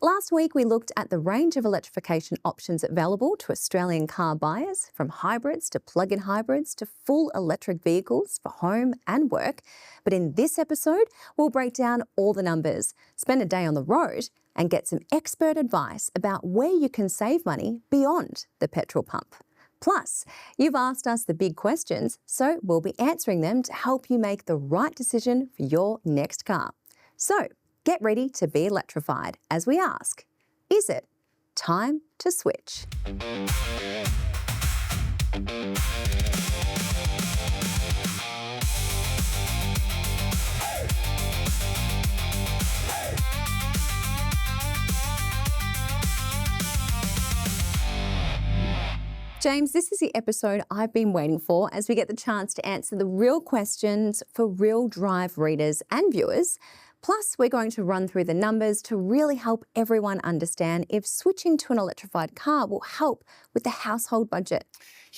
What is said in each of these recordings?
Last week, we looked at the range of electrification options available to Australian car buyers, from hybrids to plug-in hybrids to full electric vehicles for home and work. But in this episode, we'll break down all the numbers, spend a day on the road, and get some expert advice about where you can save money beyond the petrol pump. Plus, you've asked us the big questions, so we'll be answering them to help you make the right decision for your next car. So, get ready to be electrified as we ask, is it time to switch? James, this is the episode I've been waiting for as we get the chance to answer the real questions for real drive readers and viewers. Plus, we're going to run through the numbers to really help everyone understand if switching to an electrified car will help with the household budget.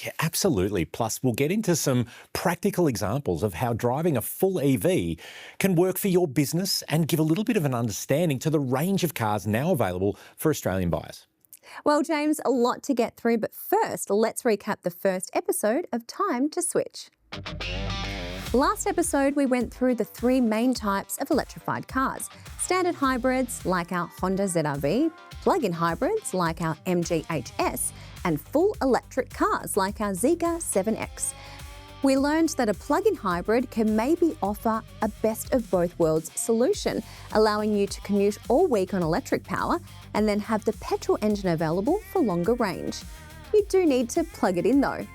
Yeah, absolutely. Plus, we'll get into some practical examples of how driving a full EV can work for your business and give a little bit of an understanding to the range of cars now available for Australian buyers. Well, James, a lot to get through, but first, let's recap the first episode of Time to Switch. Last episode, we went through the three main types of electrified cars: standard hybrids like our Honda ZR-V, plug-in hybrids like our MG HS, and full electric cars like our Zeekr 7X. We learned that a plug-in hybrid can maybe offer a best of both worlds solution, allowing you to commute all week on electric power and then have the petrol engine available for longer range. You do need to plug it in though.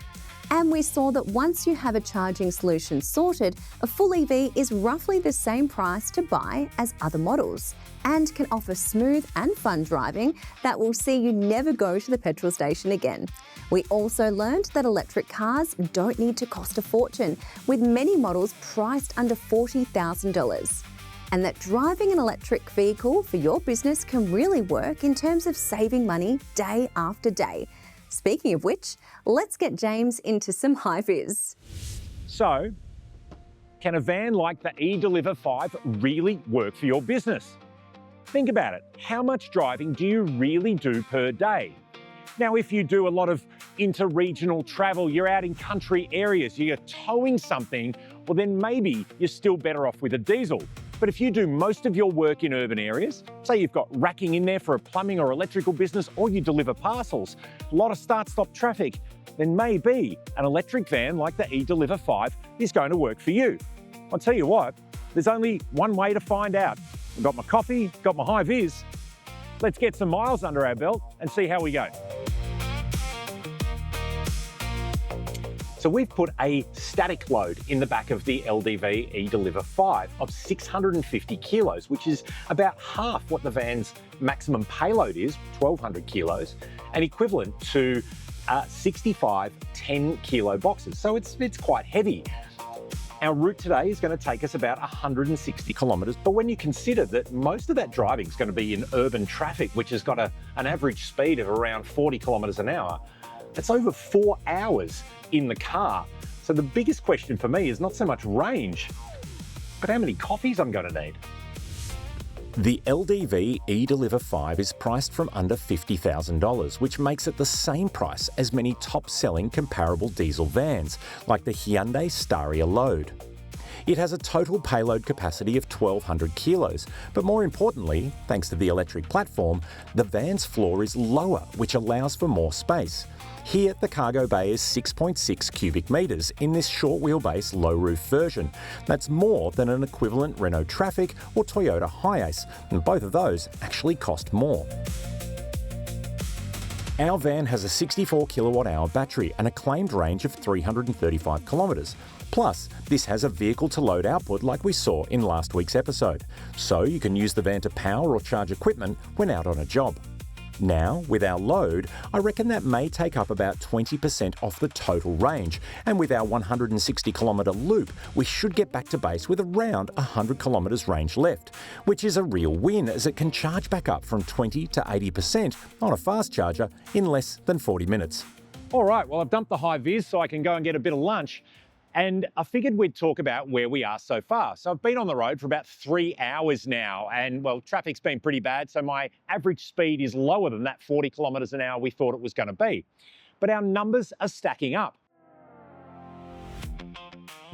And we saw that once you have a charging solution sorted, a full EV is roughly the same price to buy as other models and can offer smooth and fun driving that will see you never go to the petrol station again. We also learned that electric cars don't need to cost a fortune, with many models priced under $40,000. And that driving an electric vehicle for your business can really work in terms of saving money day after day. Speaking of which, let's get James into some high-vis. So, can a van like the eDeliver 5 really work for your business? Think about it. How much driving do you really do per day? Now, if you do a lot of inter-regional travel, you're out in country areas, you're towing something, well then maybe you're still better off with a diesel. But if you do most of your work in urban areas, say you've got racking in there for a plumbing or electrical business, or you deliver parcels, a lot of start-stop traffic, then maybe an electric van like the eDeliver 5 is going to work for you. I'll tell you what, there's only one way to find out. I've got my coffee, got my high-vis. Let's get some miles under our belt and see how we go. So we've put a static load in the back of the LDV eDeliver 5 of 650 kilos, which is about half what the van's maximum payload is, 1,200 kilos, and equivalent to 65 10-kilo boxes. So it's quite heavy. Our route today is going to take us about 160 kilometres, but when you consider that most of that driving is going to be in urban traffic, which has got an average speed of around 40 kilometres an hour, it's over 4 hours in the car. So the biggest question for me is not so much range, but how many coffees I'm going to need. The LDV eDeliver 5 is priced from under $50,000, which makes it the same price as many top-selling comparable diesel vans, like the Hyundai Staria Load. It has a total payload capacity of 1,200 kilos, but more importantly, thanks to the electric platform, the van's floor is lower, which allows for more space. Here, the cargo bay is 6.6 cubic metres in this short wheelbase low roof version. That's more than an equivalent Renault Trafic or Toyota Hiace, and both of those actually cost more. Our van has a 64 kilowatt hour battery and a claimed range of 335 kilometres. Plus, this has a vehicle-to-load output like we saw in last week's episode, so you can use the van to power or charge equipment when out on a job. Now, with our load, I reckon that may take up about 20% off the total range, and with our 160 kilometre loop, we should get back to base with around 100 kilometres range left, which is a real win as it can charge back up from 20 to 80% on a fast charger in less than 40 minutes. All right, well, I've dumped the high-vis so I can go and get a bit of lunch. And I figured we'd talk about where we are so far. So I've been on the road for about 3 hours now, and well, traffic's been pretty bad, so my average speed is lower than that 40 kilometres an hour we thought it was going to be. But our numbers are stacking up.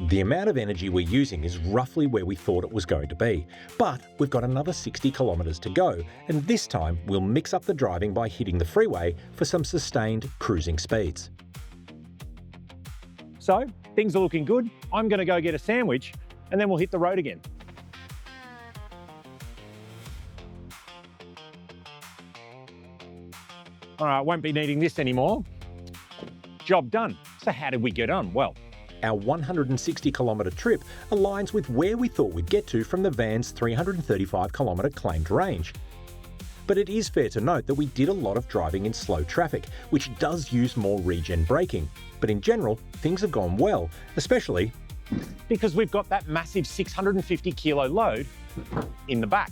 The amount of energy we're using is roughly where we thought it was going to be, but we've got another 60 kilometres to go, and this time we'll mix up the driving by hitting the freeway for some sustained cruising speeds. So things are looking good. I'm going to go get a sandwich and then we'll hit the road again. All right, won't be needing this anymore. Job done. So how did we get on? Well, our 160 kilometre trip aligns with where we thought we'd get to from the van's 335 kilometre claimed range. But it is fair to note that we did a lot of driving in slow traffic, which does use more regen braking. But in general, things have gone well, especially because we've got that massive 650 kilo load in the back.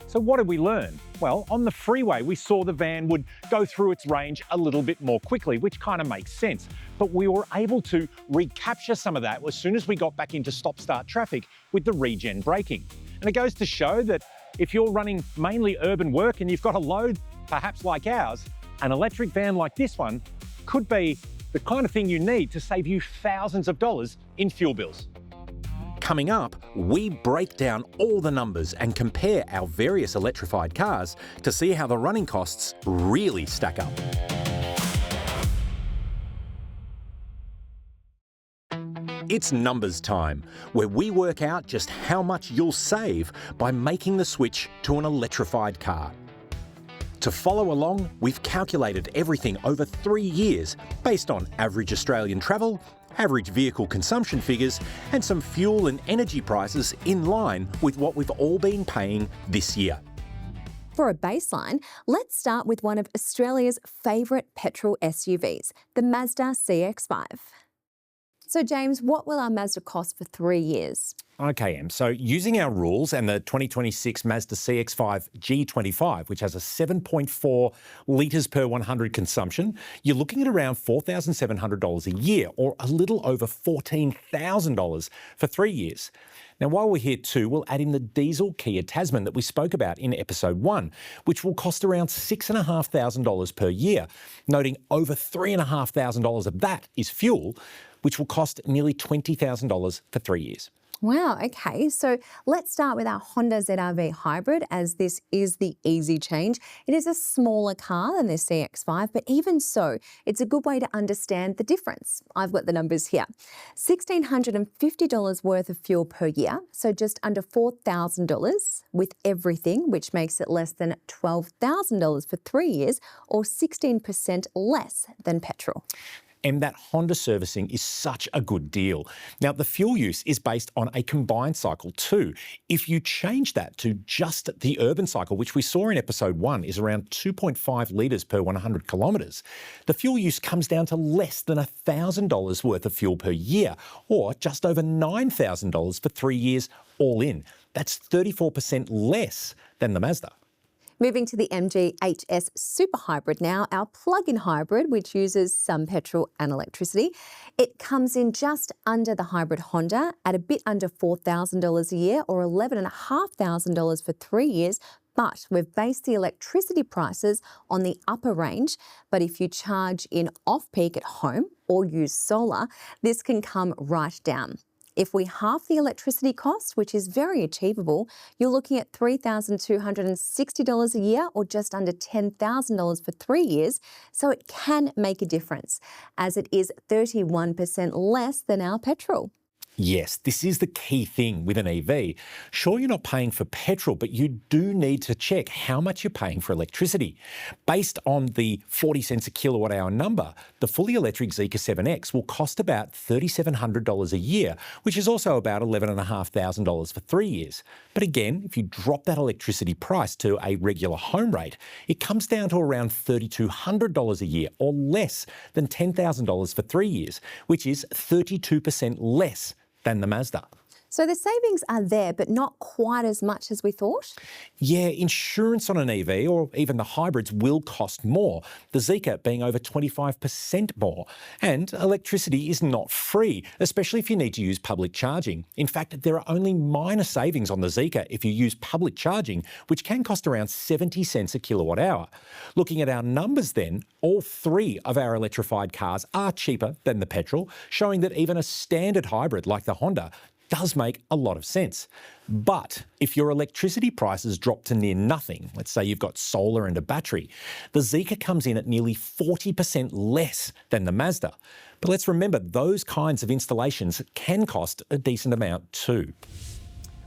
So what did we learn? Well, on the freeway, we saw the van would go through its range a little bit more quickly, which kind of makes sense. But we were able to recapture some of that as soon as we got back into stop-start traffic with the regen braking. And it goes to show that if you're running mainly urban work and you've got a load, perhaps like ours, an electric van like this one could be the kind of thing you need to save you thousands of dollars in fuel bills. Coming up, we break down all the numbers and compare our various electrified cars to see how the running costs really stack up. It's numbers time, where we work out just how much you'll save by making the switch to an electrified car. To follow along, we've calculated everything over 3 years based on average Australian travel, average vehicle consumption figures, and some fuel and energy prices in line with what we've all been paying this year. For a baseline, let's start with one of Australia's favourite petrol SUVs, the Mazda CX-5. So James, what will our Mazda cost for 3 years? Okay, Em. So using our rules and the 2026 Mazda CX-5 G25, which has a 7.4 litres per 100 consumption, you're looking at around $4,700 a year, or a little over $14,000 for 3 years. Now, while we're here too, we'll add in the diesel Kia Tasman that we spoke about in episode 1, which will cost around $6,500 per year, noting over $3,500 of that is fuel, which will cost nearly $20,000 for 3 years. Wow, okay. So let's start with our Honda ZR-V Hybrid, as this is the easy change. It is a smaller car than the CX-5, but even so, it's a good way to understand the difference. I've got the numbers here. $1,650 worth of fuel per year, so just under $4,000 with everything, which makes it less than $12,000 for 3 years, or 16% less than petrol. And that Honda servicing is such a good deal. Now, the fuel use is based on a combined cycle too. If you change that to just the urban cycle, which we saw in episode 1 is around 2.5 litres per 100 kilometres, the fuel use comes down to less than $1,000 worth of fuel per year, or just over $9,000 for 3 years all in. That's 34% less than the Mazda. Moving to the MG HS Super Hybrid now, our plug-in hybrid, which uses some petrol and electricity. It comes in just under the hybrid Honda at a bit under $4,000 a year, or $11,500 for 3 years. But we've based the electricity prices on the upper range. But if you charge in off-peak at home or use solar, this can come right down. If we halve the electricity cost, which is very achievable, you're looking at $3,260 a year, or just under $10,000 for 3 years. So it can make a difference, as it is 31% less than our petrol. Yes, this is the key thing with an EV. Sure, you're not paying for petrol, but you do need to check how much you're paying for electricity. Based on the 40 cents a kilowatt hour number, the fully electric Zeekr 7X will cost about $3,700 a year, which is also about $11,500 for 3 years. But again, if you drop that electricity price to a regular home rate, it comes down to around $3,200 a year, or less than $10,000 for 3 years, which is 32% less than the Mazda. So the savings are there, but not quite as much as we thought? Yeah, insurance on an EV or even the hybrids will cost more, the Zeekr being over 25% more. And electricity is not free, especially if you need to use public charging. In fact, there are only minor savings on the Zeekr if you use public charging, which can cost around 70 cents a kilowatt hour. Looking at our numbers then, all three of our electrified cars are cheaper than the petrol, showing that even a standard hybrid like the Honda does make a lot of sense. But if your electricity prices drop to near nothing, let's say you've got solar and a battery, the Zeekr comes in at nearly 40% less than the Mazda. But let's remember, those kinds of installations can cost a decent amount too.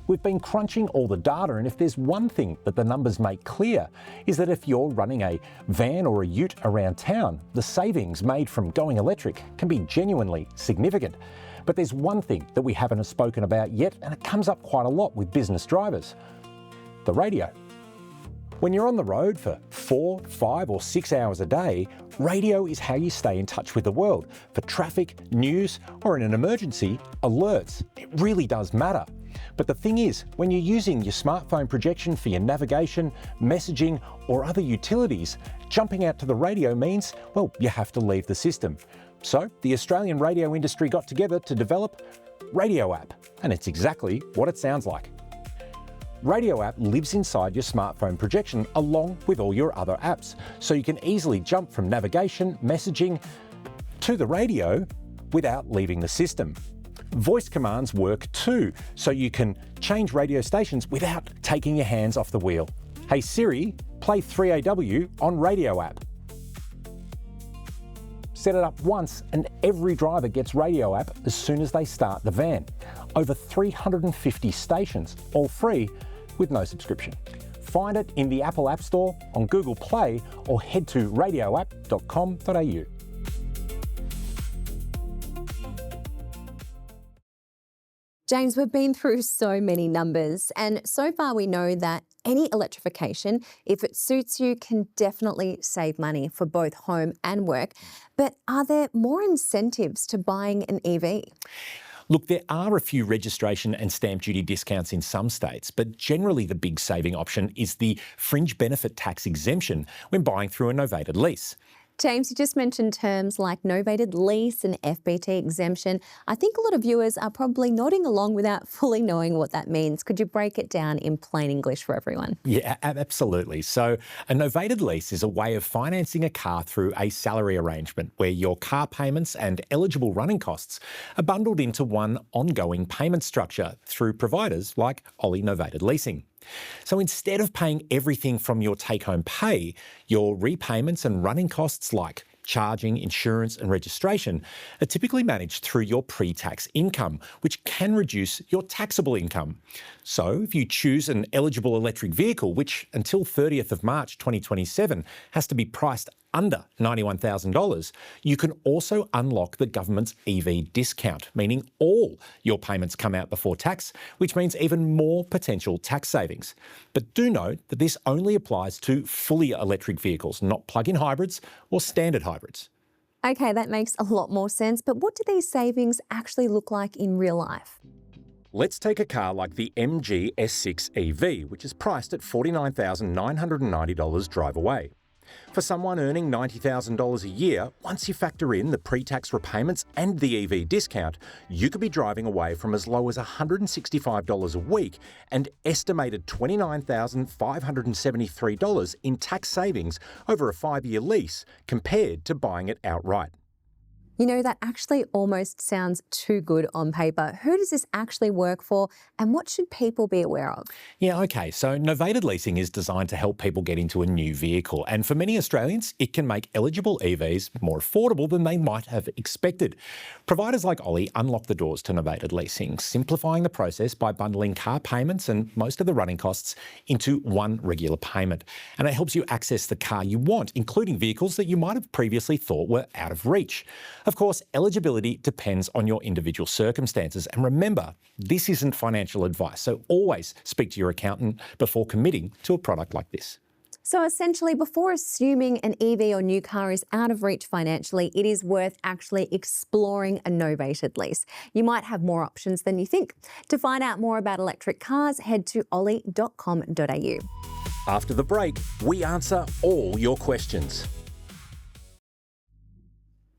We've been crunching all the data, and if there's one thing that the numbers make clear, is that if you're running a van or a ute around town, the savings made from going electric can be genuinely significant. But there's one thing that we haven't spoken about yet, and it comes up quite a lot with business drivers: the radio. When you're on the road for 4, 5 or 6 hours a day, radio is how you stay in touch with the world. For traffic, news, or in an emergency, alerts. It really does matter. But the thing is, when you're using your smartphone projection for your navigation, messaging, or other utilities, jumping out to the radio means, well, you have to leave the system. So the Australian radio industry got together to develop Radio App, and it's exactly what it sounds like. Radio App lives inside your smartphone projection along with all your other apps, so you can easily jump from navigation, messaging to the radio without leaving the system. Voice commands work too, so you can change radio stations without taking your hands off the wheel. Hey Siri, play 3AW on Radio App. Set it up once and every driver gets Radio App as soon as they start the van. Over 350 stations, all free with no subscription. Find it in the Apple App Store, on Google Play, or head to radioapp.com.au. James, we've been through so many numbers, and so far we know that any electrification, if it suits you, can definitely save money for both home and work. But are there more incentives to buying an EV? Look, there are a few registration and stamp duty discounts in some states, but generally the big saving option is the fringe benefit tax exemption when buying through a novated lease. James, you just mentioned terms like Novated, Lease and FBT exemption. I think a lot of viewers are probably nodding along without fully knowing what that means. Could you break it down in plain English for everyone? Yeah, absolutely. So a novated lease is a way of financing a car through a salary arrangement where your car payments and eligible running costs are bundled into one ongoing payment structure through providers like Ollie Novated Leasing. So instead of paying everything from your take-home pay, your repayments and running costs like charging, insurance and registration are typically managed through your pre-tax income, which can reduce your taxable income. So if you choose an eligible electric vehicle, which until 30th of March 2027 has to be priced under $91,000, you can also unlock the government's EV discount, meaning all your payments come out before tax, which means even more potential tax savings. But do note that this only applies to fully electric vehicles, not plug-in hybrids or standard hybrids. Okay, that makes a lot more sense, but what do these savings actually look like in real life? Let's take a car like the MG S6 EV, which is priced at $49,990 drive away. For someone earning $90,000 a year, once you factor in the pre-tax repayments and the EV discount, you could be driving away from as low as $165 a week and estimated $29,573 in tax savings over a 5-year lease compared to buying it outright. You know, that actually almost sounds too good on paper. Who does this actually work for, and what should people be aware of? Yeah, okay, so novated leasing is designed to help people get into a new vehicle, and for many Australians, it can make eligible EVs more affordable than they might have expected. Providers like Ollie unlock the doors to novated leasing, simplifying the process by bundling car payments and most of the running costs into one regular payment. And it helps you access the car you want, including vehicles that you might have previously thought were out of reach. Of course, eligibility depends on your individual circumstances. And remember, this isn't financial advice, so always speak to your accountant before committing to a product like this. So essentially, before assuming an EV or new car is out of reach financially, it is worth actually exploring a novated lease. You might have more options than you think. To find out more about electric cars, head to ollie.com.au. After the break, we answer all your questions.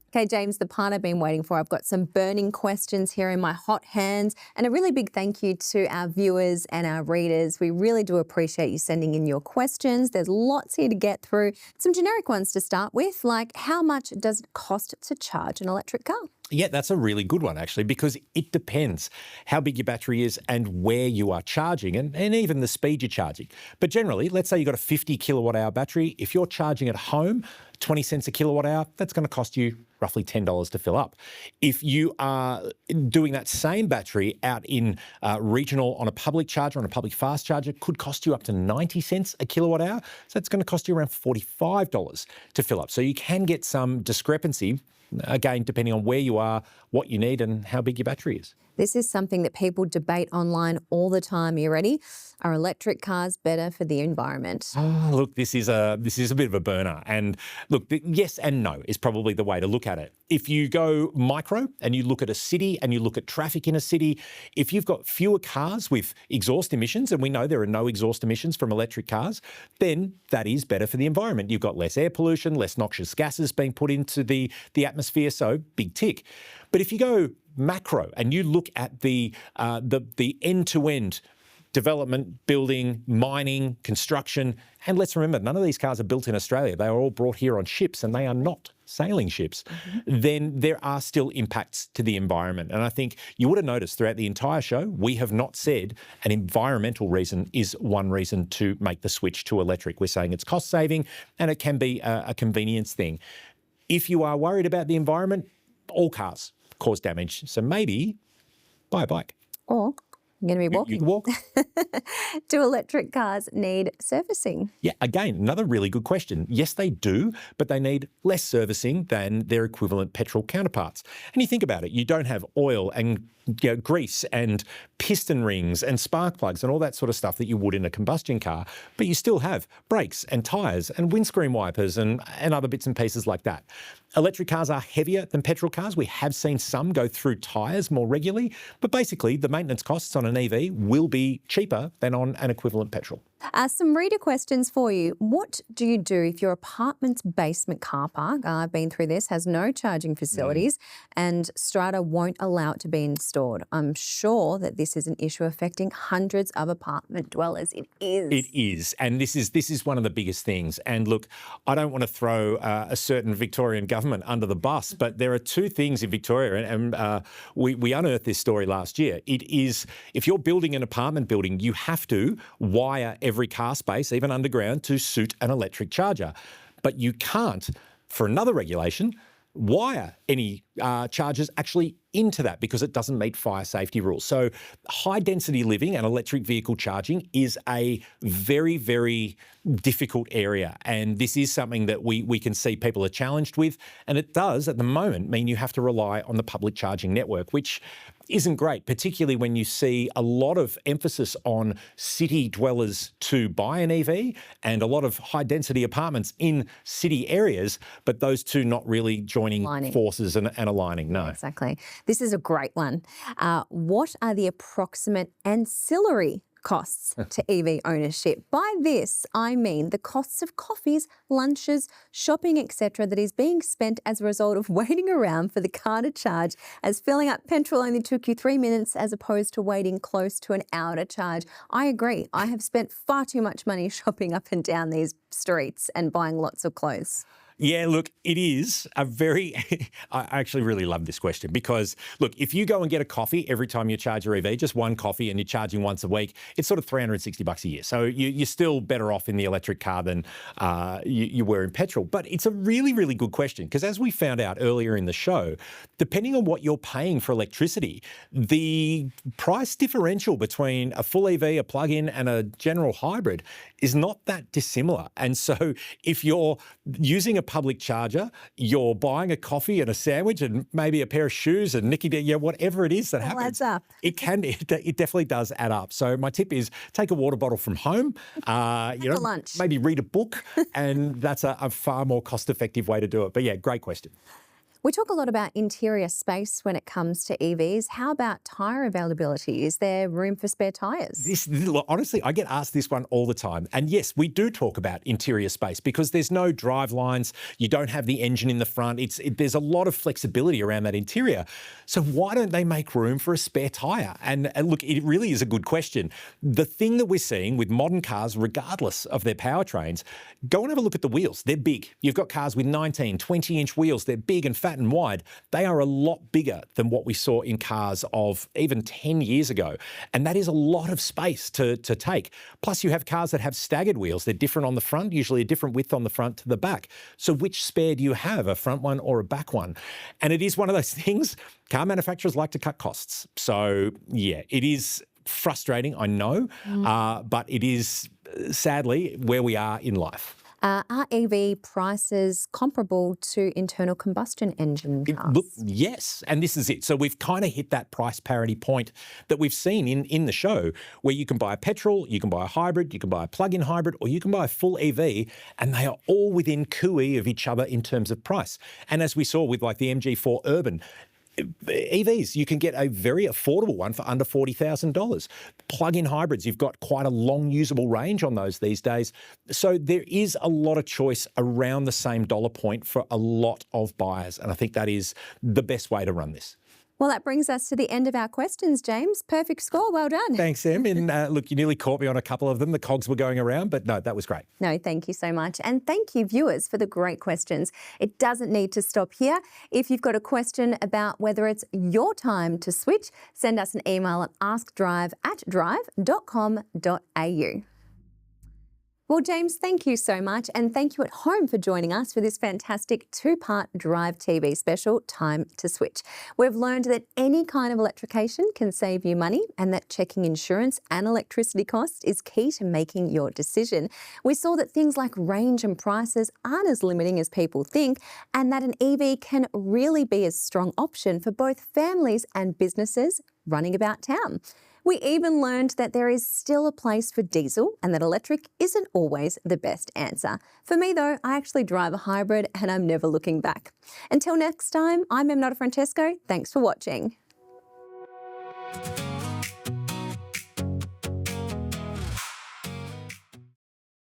Okay, James, the part I've been waiting for. I've got some burning questions here in my hot hands, and a really big thank you to our viewers and our readers. We really do appreciate you sending in your questions. There's lots here to get through. Some generic ones to start with, like how much does it cost to charge an electric car? Yeah, that's a really good one, actually, because it depends how big your battery is and where you are charging and even the speed you're charging. But generally, let's say you've got a 50 kilowatt hour battery. If you're charging at home, 20 cents a kilowatt hour, that's going to cost you roughly $10 to fill up. If you are doing that same battery out in regional on a public charger, on a public fast charger, it could cost you up to 90 cents a kilowatt hour. So it's going to cost you around $45 to fill up. So you can get some discrepancy, again, depending on where you are, what you need and how big your battery is. This is something that people debate online all the time. You ready? Are electric cars better for the environment? Oh, look, this is a bit of a burner. And look, yes and no is probably the way to look at it. If you go micro and you look at a city and you look at traffic in a city, if you've got fewer cars with exhaust emissions, and we know there are no exhaust emissions from electric cars, then that is better for the environment. You've got less air pollution, less noxious gases being put into the atmosphere, so big tick. But if you go macro and you look at the end-to-end development, building, mining, construction, and let's remember, none of these cars are built in Australia. They are all brought here on ships and they are not sailing ships. Then there are still impacts to the environment. And I think you would have noticed throughout the entire show, we have not said an environmental reason is one reason to make the switch to electric. We're saying it's cost saving and it can be a convenience thing. If you are worried about the environment, all cars cause damage. So maybe buy a bike. Or you're going to be walking. You can walk. Do electric cars need servicing? Yeah, again, another really good question. Yes, they do, but they need less servicing than their equivalent petrol counterparts. And you think about it, you don't have oil and grease and piston rings and spark plugs and all that sort of stuff that you would in a combustion car, but you still have brakes and tyres and windscreen wipers and other bits and pieces like that. Electric cars are heavier than petrol cars. We have seen some go through tyres more regularly, but basically the maintenance costs on an EV will be cheaper than on an equivalent petrol. Some reader questions for you. What do you do if your apartment's basement car park, I've been through this, has no charging facilities and Strata won't allow it to be installed? I'm sure that this is an issue affecting hundreds of apartment dwellers. It is. It is. And this is one of the biggest things. And look, I don't want to throw a certain Victorian government under the bus, but there are two things in Victoria, and we unearthed this story last year. It is, if you're building an apartment building, you have to wire every car space, even underground, to suit an electric charger. But you can't, for another regulation, wire any chargers actually into that because it doesn't meet fire safety rules. So high density living and electric vehicle charging is a very, very difficult area. And this is something that we can see people are challenged with. And it does at the moment mean you have to rely on the public charging network, which isn't great, particularly when you see a lot of emphasis on city dwellers to buy an EV and a lot of high density apartments in city areas, but those two not really joining forces and aligning. No. Exactly. This is a great one. What are the approximate ancillary costs to EV ownership? By this, I mean the costs of coffees, lunches, shopping, etc. that is being spent as a result of waiting around for the car to charge, as filling up petrol only took you 3 minutes as opposed to waiting close to an hour to charge. I agree. I have spent far too much money shopping up and down these streets and buying lots of clothes. Yeah, look, it is a very, I actually really love this question because, look, if you go and get a coffee every time you charge your EV, just one coffee and you're charging once a week, it's sort of $360 a year. So you're still better off in the electric car than you were in petrol. But it's a really, really good question because as we found out earlier in the show, depending on what you're paying for electricity, the price differential between a full EV, a plug-in and a general hybrid is not that dissimilar. And so if you're using a public charger, you're buying a coffee and a sandwich and maybe a pair of shoes and Nicky, whatever it is that happens. Adds up. It definitely does add up. So my tip is take a water bottle from home, lunch. maybe read a book, and that's a far more cost-effective way to do it. But yeah, great question. We talk a lot about interior space when it comes to EVs. How about tyre availability? Is there room for spare tyres? Honestly, I get asked this one all the time. And yes, we do talk about interior space because there's no drive lines. You don't have the engine in the front. There's a lot of flexibility around that interior. So why don't they make room for a spare tyre? And look, it really is a good question. The thing that we're seeing with modern cars, regardless of their powertrains, go and have a look at the wheels. They're big. You've got cars with 19, 20-inch wheels. They're big and fat and wide. They are a lot bigger than what we saw in cars of even 10 years ago. And that is a lot of space to take. Plus, you have cars that have staggered wheels. They're different on the front, usually a different width on the front to the back. So which spare do you have, a front one or a back one? And it is one of those things, car manufacturers like to cut costs. So yeah, it is frustrating, I know, but it is sadly where we are in life. Are EV prices comparable to internal combustion engine cars? Look, yes, and this is it. So we've kind of hit that price parity point that we've seen in the show where you can buy a petrol, you can buy a hybrid, you can buy a plug-in hybrid, or you can buy a full EV, and they are all within cooey of each other in terms of price. And as we saw with like the MG4 Urban, EVs, you can get a very affordable one for under $40,000. Plug-in hybrids, you've got quite a long usable range on those these days. So there is a lot of choice around the same dollar point for a lot of buyers. And I think that is the best way to run this. Well, that brings us to the end of our questions, James. Perfect score. Well done. Thanks, Em. And look, you nearly caught me on a couple of them. The cogs were going around, but no, that was great. No, thank you so much. And thank you, viewers, for the great questions. It doesn't need to stop here. If you've got a question about whether it's your time to switch, send us an email at askdrive@drive.com.au. Well, James, thank you so much, and thank you at home for joining us for this fantastic two-part Drive TV special, Time to Switch. We've learned that any kind of electrification can save you money and that checking insurance and electricity costs is key to making your decision. We saw that things like range and prices aren't as limiting as people think, and that an EV can really be a strong option for both families and businesses running about town. We even learned that there is still a place for diesel and that electric isn't always the best answer. For me though, I actually drive a hybrid and I'm never looking back. Until next time, I'm Notarfrancesco. Thanks for watching.